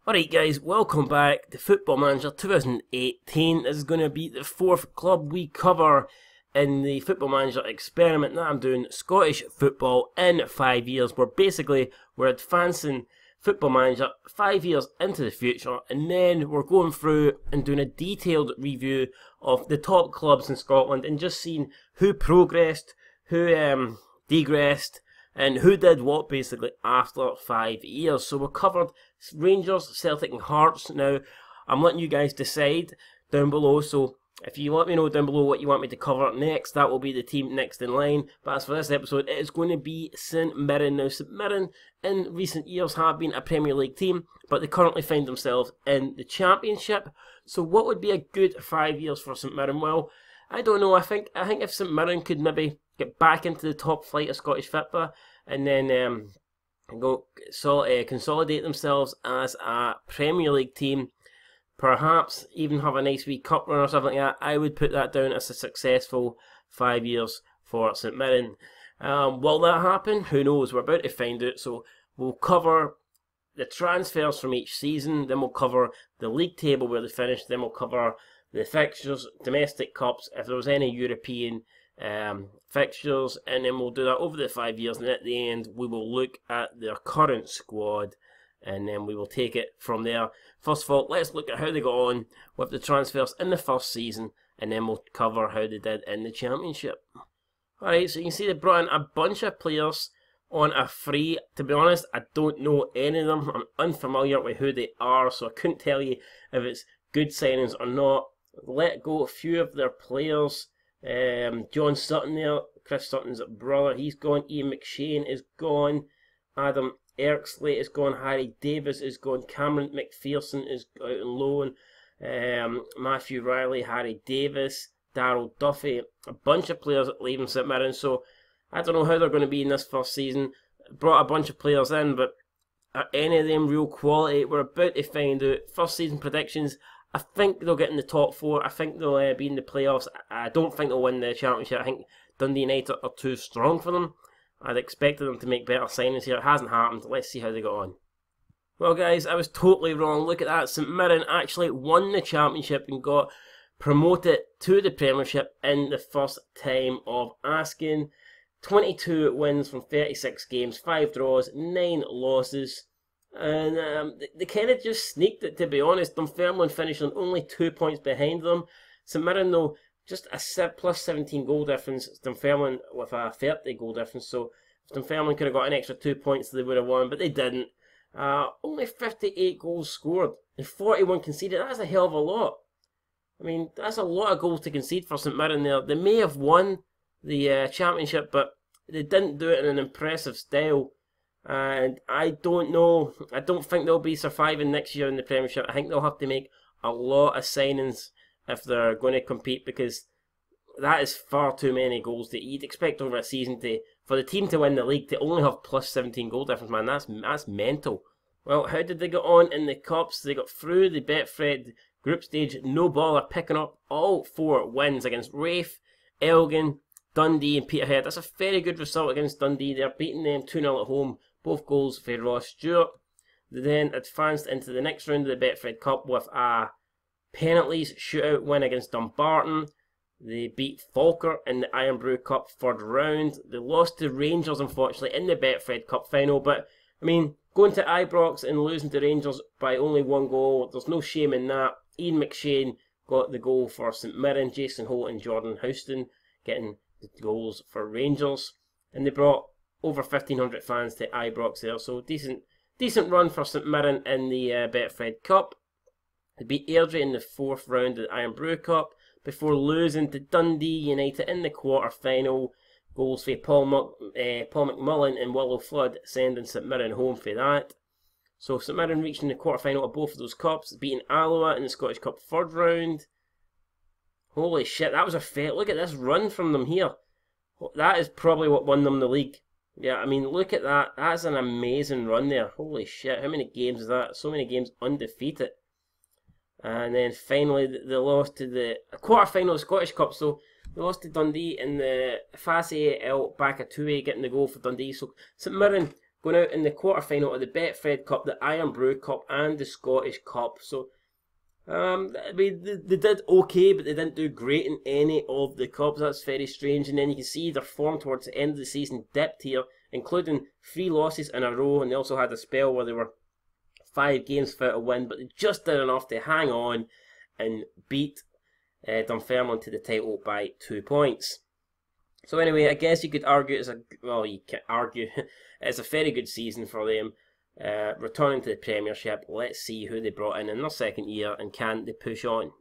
Alright guys, welcome back to Football Manager 2018. This is going to be the fourth club we cover in the Football Manager experiment that I'm doing, Scottish football in 5 years, where basically we're advancing Football Manager 5 years into the future, and then we're going through and doing a detailed review of the top clubs in Scotland and just seeing who progressed, who degressed, and who did what basically after 5 years. So we covered Rangers, Celtic and Hearts. Now, I'm letting you guys decide down below, so if you let me know down below what you want me to cover next, that will be the team next in line. But as for this episode, it is going to be St Mirren. Now, St Mirren in recent years have been a Premier League team, but they currently find themselves in the Championship. So what would be a good 5 years for St Mirren? Well, I don't know. I think if St Mirren could maybe get back into the top flight of Scottish football and then consolidate themselves as a Premier League team, perhaps even have a nice wee cup run or something like that, I would put that down as a successful 5 years for St Mirren. Will that happen? Who knows? We're about to find out. So we'll cover the transfers from each season, then we'll cover the league table where they finished, then we'll cover the fixtures, domestic cups, if there was any European fixtures, and then we'll do that over the 5 years, and at the end we will look at their current squad and then we will take it from there. First of all, let's look at how they got on with the transfers in the first season, and then we'll cover how they did in the Championship. Alright, so you can see they brought in a bunch of players on a free. To be honest, I don't know any of them. I'm unfamiliar with who they are, so I couldn't tell you if it's good signings or not. Let go a few of their players. John Sutton there, Chris Sutton's brother, he's gone. Ian McShane is gone. Adam Erksley is gone. Harry Davis is gone. Cameron McPherson is out on loan. Matthew Riley, Harry Davis, Darryl Duffy, a bunch of players leaving St Mirren. So I don't know how they're going to be in this first season. Brought a bunch of players in, but are any of them real quality? We're about to find out. First season predictions, I think they'll get in the top four. I think they'll be in the playoffs. I don't think they'll win the Championship. I think Dundee United are too strong for them. I'd expected them to make better signings here. It hasn't happened. Let's see how they got on. Well guys, I was totally wrong. Look at that. St Mirren actually won the Championship and got promoted to the Premiership in the first time of asking. 22 wins from 36 games, 5 draws, 9 losses. And they kind of just sneaked it, to be honest. Dunfermline finished on only 2 points behind them. St Mirren, though, just a plus 17 goal difference. Dunfermline with a 30 goal difference. So if Dunfermline could have got an extra 2 points, they would have won, but they didn't. Only 58 goals scored and 41 conceded. That's a hell of a lot. I mean, that's a lot of goals to concede for St Mirren there. They may have won the Championship, but they didn't do it in an impressive style. And I don't know. I don't think they'll be surviving next year in the Premiership. I think they'll have to make a lot of signings if they're going to compete, because that is far too many goals that you'd expect over a season for the team to win the league to only have plus 17 goal difference. Man, that's mental. Well, how did they get on in the cups? They got through the Betfred group stage, no bother, picking up all 4 wins against Raith, Elgin, Dundee and Peterhead. That's a very good result against Dundee. They're beating them 2-0 at home. Both goals for Ross Stewart. They then advanced into the next round of the Betfred Cup with a penalties shootout win against Dumbarton. They beat Falkirk in the Iron Brew Cup 3rd round. They lost to Rangers, unfortunately, in the Betfred Cup final. But, I mean, going to Ibrox and losing to Rangers by only 1 goal, there's no shame in that. Ian McShane got the goal for St Mirren. Jason Holt and Jordan Houston getting the goals for Rangers. And they brought over 1,500 fans to Ibrox there, so decent run for St Mirren in the Betfred Cup. They beat Airdrie in the 4th round of the Iron Brew Cup before losing to Dundee United in the quarter-final. Goals for Paul McMullen and Willow Flood, sending St Mirren home for that. So St Mirren reaching the quarter-final of both of those cups, beating Alloa in the Scottish Cup 3rd round. Holy shit, that was a fair. Look at this run from them here. That is probably what won them the league. Yeah, I mean, look at that. That's an amazing run there. Holy shit, how many games is that? So many games undefeated. And then finally, they lost to the quarter-final of Scottish Cup. So they lost to Dundee in the Fassi El Bakatoué, getting the goal for Dundee. So St Mirren going out in the quarter-final of the Betfred Cup, the Iron Brew Cup and the Scottish Cup. So I mean, they did okay, but they didn't do great in any of the cups. That's very strange. And then you can see their form towards the end of the season dipped here, including 3 losses in a row, and they also had a spell where they were 5 games without a win, but they just did enough to hang on and beat Dunfermline to the title by 2 points. So anyway, I guess you could argue you can't argue, it's a very good season for them. Returning to the Premiership, let's see who they brought in their second year and can they push on.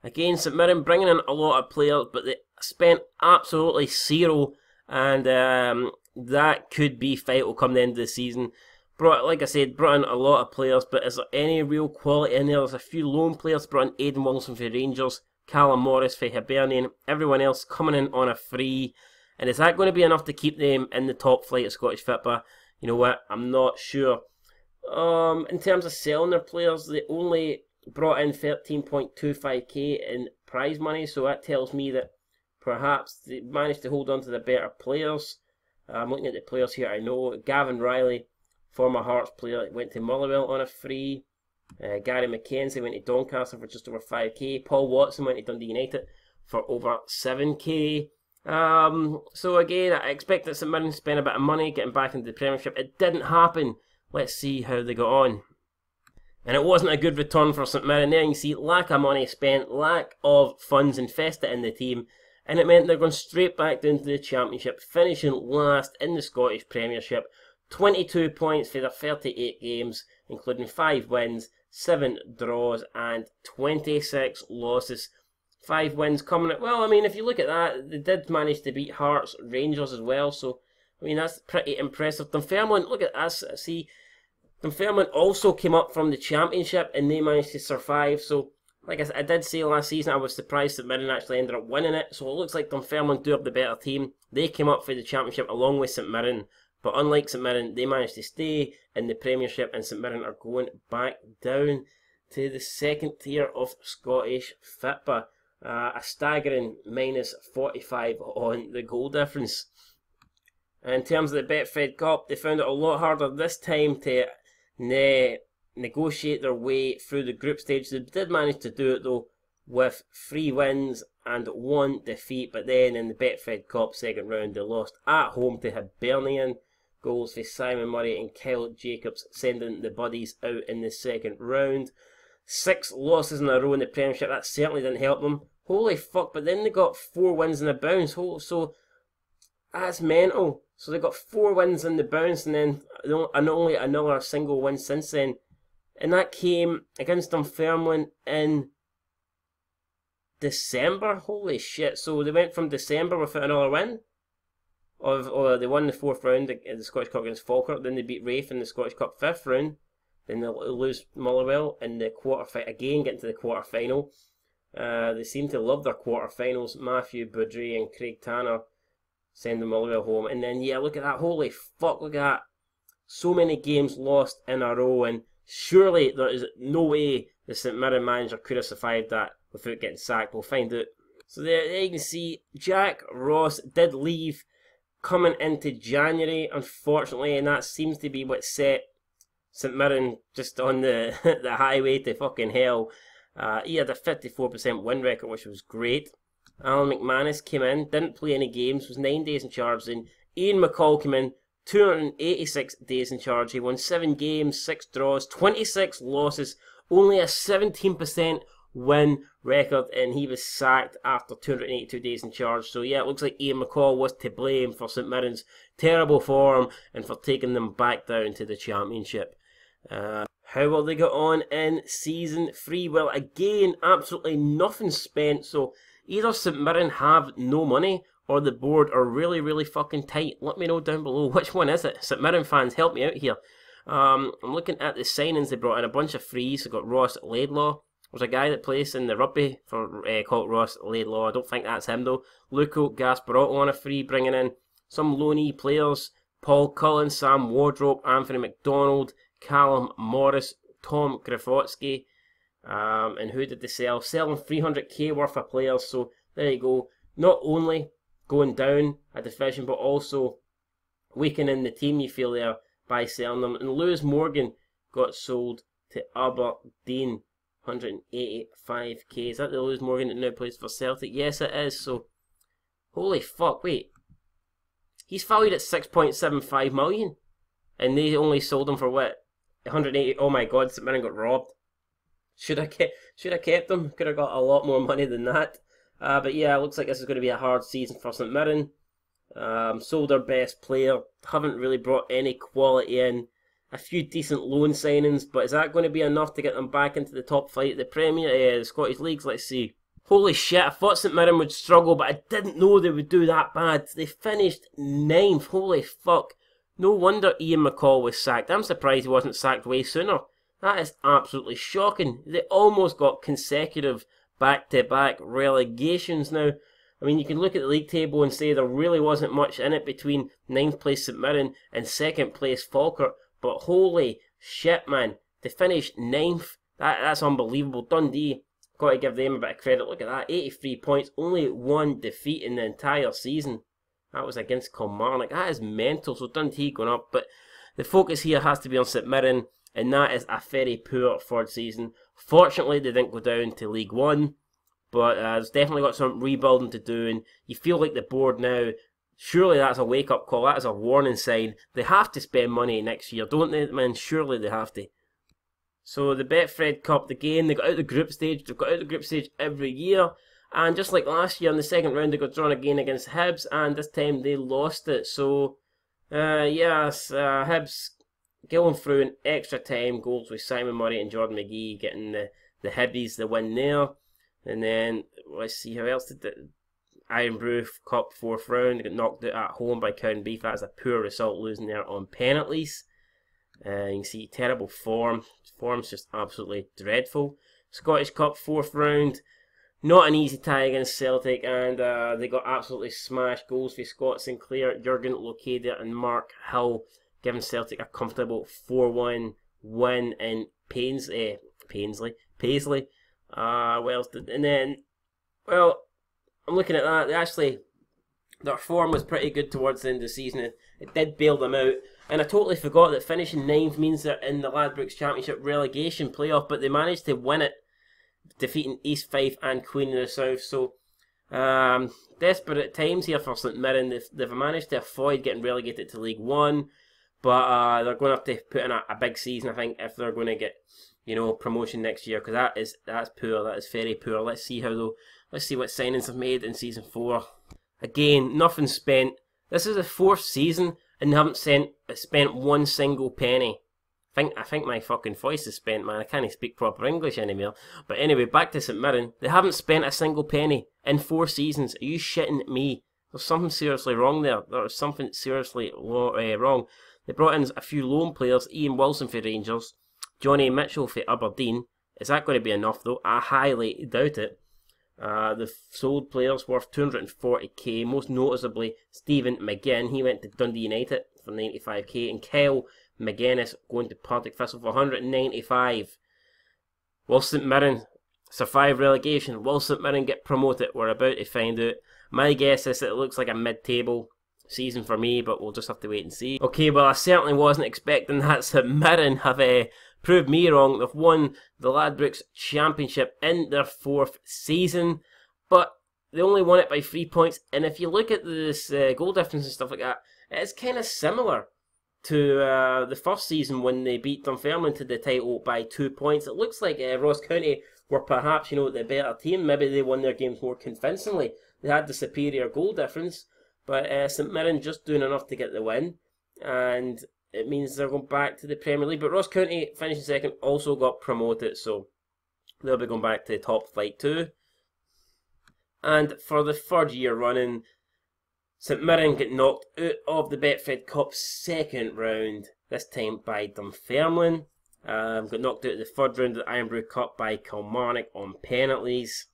Again, St Mirren bringing in a lot of players, but they spent absolutely zero, and that could be vital come the end of the season. Like I said, brought in a lot of players, but is there any real quality in there? There's a few loan players, brought in Aidan Wilson for Rangers, Callum Morris for Hibernian, everyone else coming in on a free. And is that going to be enough to keep them in the top flight of Scottish football? You know what, I'm not sure. In terms of selling their players, they only brought in 13.25k in prize money, so that tells me that perhaps they managed to hold on to the better players. I'm looking at the players here. I know Gavin Riley, former Hearts player, went to Motherwell on a free. Gary McKenzie went to Doncaster for just over 5k. Paul Watson went to Dundee United for over 7k. So again, I expect that St Mirren spent a bit of money getting back into the Premiership. It didn't happen. Let's see how they got on. And it wasn't a good return for St Mirren. There you can see lack of money spent, lack of funds invested in the team, and it meant they're going straight back down to the Championship, finishing last in the Scottish Premiership. 22 points for their 38 games, including 5 wins, 7 draws and 26 losses. 5 wins coming at, well, I mean, if you look at that, they did manage to beat Hearts, Rangers as well, so I mean, that's pretty impressive. Dunfermline, look at us, see, Dunfermline also came up from the Championship and they managed to survive. So, like I did say last season, I was surprised that Mirren actually ended up winning it. So it looks like Dunfermline do have the better team. They came up for the Championship along with St Mirren. But unlike St Mirren, they managed to stay in the Premiership, and St Mirren are going back down to the second tier of Scottish football. A staggering minus 45 on the goal difference. In terms of the Betfred Cup, they found it a lot harder this time to negotiate their way through the group stage. They did manage to do it though, with 3 wins and 1 defeat, but then in the Betfred Cup second round they lost at home to Hibernian. Goals for Simon Murray and Kyle Jacobs, sending the Buddies out in the second round. 6 losses in a row in the Premiership, that certainly didn't help them. Holy fuck, but then they got 4 wins in a bounce, so that's mental. So they got 4 wins in the bounce, and then only another single win since then. And that came against Dunfermline in December. Holy shit. So they went from December without another win. Or they won the 4th round in the Scottish Cup against Falkirk. Then they beat Rafe in the Scottish Cup 5th round. Then they'll lose Motherwell in the again getting to the quarter final. They seem to love their quarter finals. Matthew Boudry and Craig Tanner sending Motherwell home. And then, yeah, look at that. Holy fuck, look at that. So many games lost in a row, and surely there is no way the St Mirren manager could have survived that without getting sacked. We'll find out. So there you can see Jack Ross did leave coming into January, unfortunately, and that seems to be what set St Mirren just on the the highway to fucking hell. He had a 54% win record, which was great. Alan McManus came in, didn't play any games, was 9 days in charge. Then Ian McCall came in, 286 days in charge. He won 7 games, 6 draws, 26 losses, only a 17% win record, and he was sacked after 282 days in charge. So yeah, it looks like Ian McCall was to blame for St Mirren's terrible form and for taking them back down to the Championship. How will they get on in Season 3? Well, again, absolutely nothing spent, so either St Mirren have no money or the board are really, really fucking tight. Let me know down below, which one is it? St Mirren fans, help me out here. I'm looking at the signings. They brought in a bunch of frees. They got Ross Laidlaw. There's a guy that plays in the rugby for called Ross Laidlaw. I don't think that's him though. Luco Gasparotto on a free, bringing in some loanee players. Paul Cullen, Sam Wardrope, Anthony McDonald, Callum Morris, Tom Grifotsky. And who did they sell? Selling 300k worth of players. So there you go. Not only going down a division, but also weakening the team, you feel there. by selling them. And Lewis Morgan got sold to Aberdeen, 185k. Is that the Lewis Morgan that now plays for Celtic? Yes, it is. So, holy fuck, wait. He's valued at 6.75 million. And they only sold him for what? 180. Oh my god, St Mirren got robbed. Should I kept him? Could have got a lot more money than that. But yeah, it looks like this is going to be a hard season for St Mirren. Sold their best player. Haven't really brought any quality in. A few decent loan signings, but is that going to be enough to get them back into the top flight of the Premier, the Scottish Leagues? Let's see. Holy shit, I thought St Mirren would struggle, but I didn't know they would do that bad. They finished 9th. Holy fuck. No wonder Ian McCall was sacked. I'm surprised he wasn't sacked way sooner. That is absolutely shocking. They almost got consecutive back-to-back relegations now. I mean, you can look at the league table and say there really wasn't much in it between 9th place St Mirren and 2nd place Falkirk. But holy shit, man. To finish 9th, that's unbelievable. Dundee, got to give them a bit of credit. Look at that, 83 points. Only one defeat in the entire season. That was against Kilmarnock. That is mental. So Dundee going up. But the focus here has to be on St Mirren. And that is a very poor third season. Fortunately, they didn't go down to League One. But there's definitely got some rebuilding to do. And you feel like the board now, surely that's a wake-up call. That is a warning sign. They have to spend money next year, don't they, man? Surely they have to. So the Betfred Cup, again, they got out the group stage. They've got out the group stage every year. And just like last year in the second round, they got drawn again against Hibs. And this time they lost it. So, yes, Hibs going through in extra time. Goals with Simon Murray and Jordan McGee getting the Hibbies the win there. And then, let's see, how else did the Iron Brew Cup 4th round. They got knocked out at home by Cowdenbeath. That's a poor result, losing there on penalties. You can see terrible form. Form's just absolutely dreadful. Scottish Cup 4th round. Not an easy tie against Celtic, and they got absolutely smashed. Goals for Scott Sinclair, Jurgen Locadia and Mark Hill, giving Celtic a comfortable 4-1 win in Paisley. What else did, and then, well, I'm looking at that. Their form was pretty good towards the end of the season. It did bail them out. And I totally forgot that finishing 9th means they're in the Ladbrokes Championship relegation playoff, but they managed to win it, defeating East Fife and Queen of the South. So, desperate times here for St Mirren. They've managed to avoid getting relegated to League One, but they're going to have to put in a big season, I think, if they're going to get, promotion next year, because that's poor. That is very poor. Let's see what signings have made in season 4. Again, nothing spent. This is the 4th season, and they haven't spent one single penny. I think my fucking voice is spent, man. I can't speak proper English anymore. But anyway, back to St Mirren. They haven't spent a single penny in 4 seasons. Are you shitting me? There's something seriously wrong there. There's something seriously wrong. They brought in a few loan players. Ian Wilson for Rangers. Johnny Mitchell for Aberdeen. Is that going to be enough, though? I highly doubt it. They've sold players worth 240k, most noticeably Stephen McGinn. He went to Dundee United for 95k, and Kyle McGuinness going to Partick Thistle for 195. Will St Mirren survive relegation? Will St Mirren get promoted? We're about to find out. My guess is that it looks like a mid-table season for me, but we'll just have to wait and see. Okay, well, I certainly wasn't expecting that. St Mirren have proved me wrong. They've won the Ladbrokes Championship in their 4th season, but they only won it by 3 points. And if you look at this goal difference and stuff like that, it's kind of similar to the first season when they beat Dunfermline to the title by 2 points. It looks like Ross County were perhaps, the better team. Maybe they won their games more convincingly. They had the superior goal difference, but St Mirren just doing enough to get the win, and it means they're going back to the Premier League. But Ross County, finishing 2nd, also got promoted, so they'll be going back to the top flight too. And for the 3rd year running, St Mirren get knocked out of the Betfred Cup 2nd round, this time by Dunfermline. Got knocked out of the 3rd round of the Iron Brew Cup by Kilmarnock on penalties.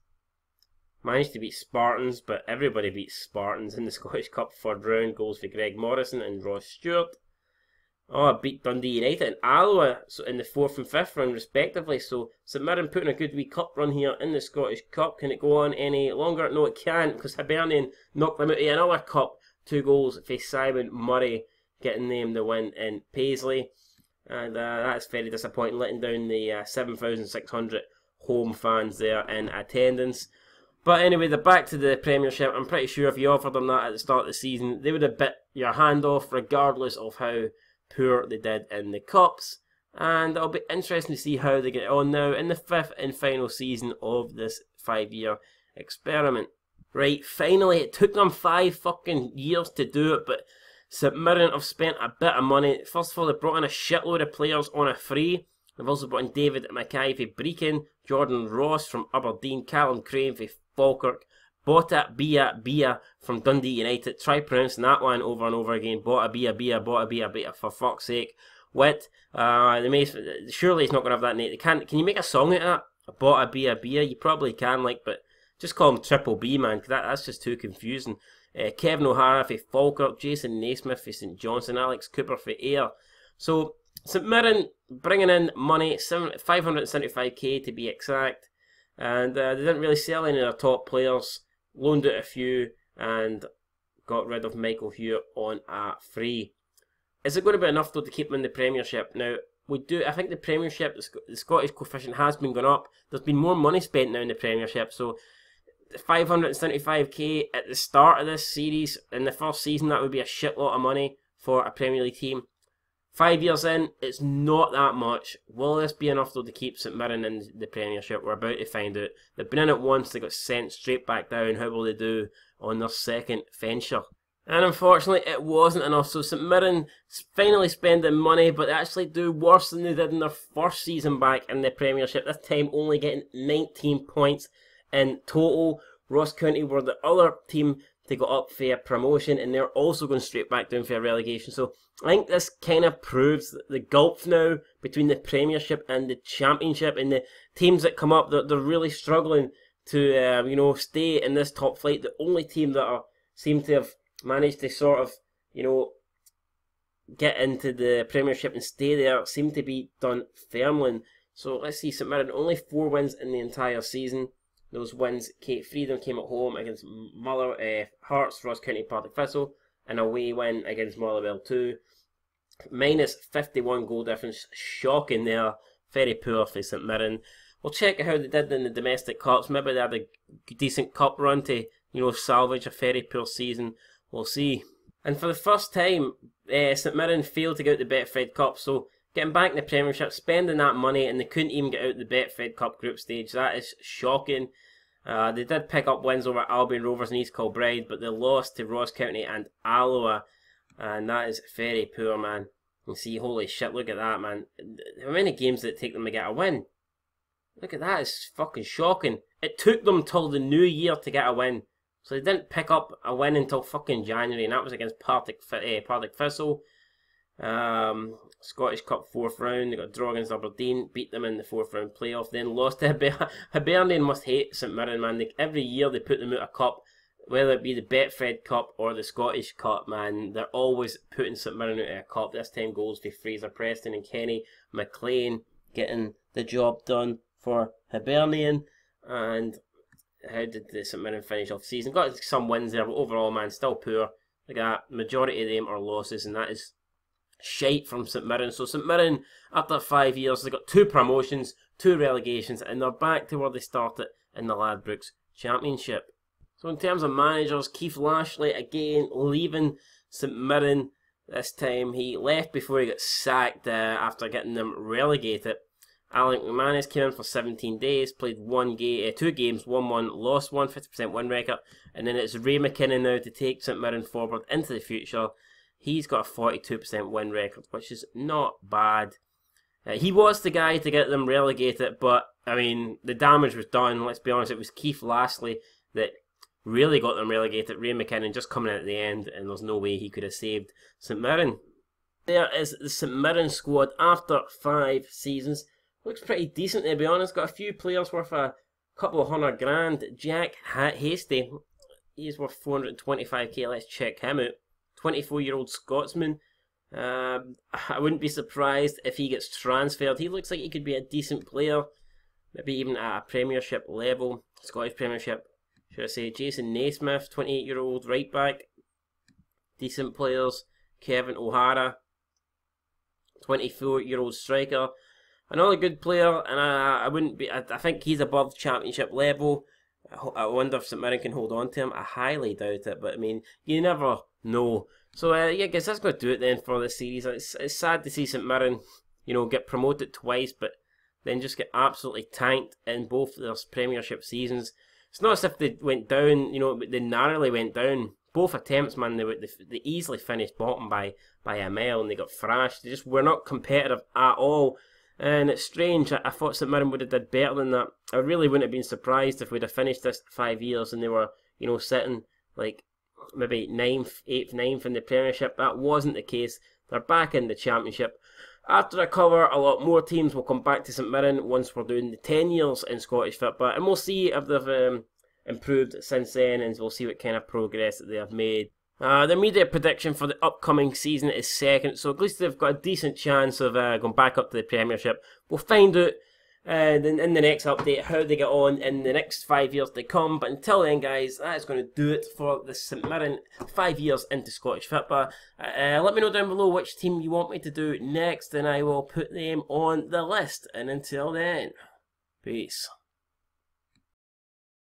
Managed to beat Spartans, but everybody beats Spartans in the Scottish Cup 3rd round. Goals for Greg Morrison and Ross Stewart. Beat Dundee United and Alloa in the 4th and 5th round respectively. So St Mirren putting a good wee cup run here in the Scottish Cup. Can it go on any longer? No, it can't, because Hibernian knocked them out of another cup. 2 goals for Simon Murray, getting them the win in Paisley. And that's very disappointing, letting down the 7,600 home fans there in attendance. But anyway, they're back to the Premiership. I'm pretty sure if you offered them that at the start of the season, they would have bit your hand off regardless of how poor they did in the Cups. And it'll be interesting to see how they get on now in the 5th and final season of this 5-year experiment. Right, finally, it took them 5 fucking years to do it, but St Mirren have spent a bit of money. First of all, they brought in a shitload of players on a free. They've also brought in David Mackay for Brechin, Jordan Ross from Aberdeen, Callum Crane for Falkirk, Bota Bia from Dundee United. Try pronouncing that one over and over again. Bota Bia, for fuck's sake. Wit, surely he's not going to have that name. Can you make a song out of that? Bota Bia, you probably can, but just call him Triple B, man, because that's just too confusing. Kevin O'Hara for Falkirk, Jason Naismith for St Johnstone, Alex Cooper for Ayr. So, St Mirren bringing in money, 575k to be exact, and they didn't really sell any of their top players, loaned out a few, and got rid of Michael Hewitt on a free. Is it going to be enough though to keep them in the Premiership? Now, I think the Premiership, the Scottish coefficient has been going up. There's been more money spent now in the Premiership, so 575k at the start of this series, in the first season, that would be a shitload of money for a Premier League team. 5 years in, it's not that much. Will this be enough though to keep St Mirren in the Premiership? We're about to find out. They've been in it once, they got sent straight back down. How will they do on their second venture? And unfortunately, it wasn't enough. So St Mirren finally spending money, but they actually do worse than they did in their first season back in the Premiership. This time only getting 19 points in total. Ross County were the other team to go up for a promotion, and they're also going straight back down for a relegation. So I think this kind of proves the gulf now between the Premiership and the Championship, and the teams that come up, they're really struggling to stay in this top flight. The only team that seem to have managed to sort of get into the Premiership and stay there seem to be Dunfermline. So let's see, St Mirren only 4 wins in the entire season. Those wins, Freedom came at home against Hearts, Ross County, Partick Thistle, and away win against Motherwell 2. Minus 51 goal difference, shocking there. Very poor for St Mirren. We'll check how they did in the domestic cups. Maybe they had a decent cup run to, salvage a very poor season. We'll see. And for the first time, St Mirren failed to get out the Betfred Cup, so getting back in the Premiership, spending that money, and they couldn't even get out the Betfred Cup group stage. That is shocking. They did pick up wins over Albion Rovers and East Kilbride, but they lost to Ross County and Alloa, and that is very poor, man. You see, holy shit, look at that, man. How many games did it take them to get a win? Look at that, it's fucking shocking. It took them till the new year to get a win. So they didn't pick up a win until fucking January, and that was against Partick Thistle. Scottish Cup 4th round, they got a draw against Aberdeen, beat them in the 4th round playoff, then lost to Hibernian. Must hate St Mirren, man. Every year they put them out a cup, whether it be the Betfred Cup or the Scottish Cup, man. They're always putting St Mirren out of a cup. This time goes to Fraser Preston and Kenny McLean getting the job done for Hibernian. And how did the St Mirren finish off the season? Got some wins there, but overall, man, still poor. Like that, majority of them are losses, and that is shite from St Mirren. So St Mirren, after 5 years, they got 2 promotions, 2 relegations, and they're back to where they started in the Ladbrokes Championship. So in terms of managers, Keith Lashley again leaving St Mirren. This time he left before he got sacked after getting them relegated. Alec McManus came in for 17 days, played 2 games, won 1, lost 1, 50% win record, and then it's Ray McKinnon now to take St Mirren forward into the future. He's got a 42% win record, which is not bad. He was the guy to get them relegated, but, I mean, the damage was done. Let's be honest, it was Keith Lashley that really got them relegated. Ray McKinnon just coming in at the end, and there's no way he could have saved St Mirren. There is the St Mirren squad after 5 seasons. Looks pretty decent, to be honest. Got a few players worth a couple of $100,000. Jack Hasty, he's worth 425k. Let's check him out. 24-year-old Scotsman. I wouldn't be surprised if he gets transferred. He looks like he could be a decent player, maybe even at a Premiership level, Scottish Premiership. Should I say Jason Naismith, 28-year-old right back. Decent players. Kevin O'Hara, 24-year-old striker. Another good player, and I wouldn't be. I think he's above championship level. I wonder if St Mirren can hold on to him. I highly doubt it, but I mean, you never know. So yeah, I guess that's going to do it then for this series. It's sad to see St Mirren, you know, get promoted twice, but then just get absolutely tanked in both their Premiership seasons. It's not as if they went down, you know, they narrowly went down. Both attempts, man, they easily finished bottom by a mile, and they got thrashed. They just were not competitive at all. And it's strange. I thought St Mirren would have did better than that. I really wouldn't have been surprised if we'd have finished this 5 years and they were, you know, sitting like maybe 9th, 8th, 9th in the Premiership. That wasn't the case. They're back in the Championship. After I cover a lot more teams, we'll come back to St Mirren once we're doing the 10 years in Scottish football, and we'll see if they've improved since then, and we'll see what kind of progress that they have made. The immediate prediction for the upcoming season is second, so at least they've got a decent chance of going back up to the Premiership. We'll find out in the next update how they get on in the next 5 years to come, but until then, guys, that is going to do it for the St Mirren 5 years into Scottish football. Let me know down below which team you want me to do next, and I will put them on the list. And until then, peace.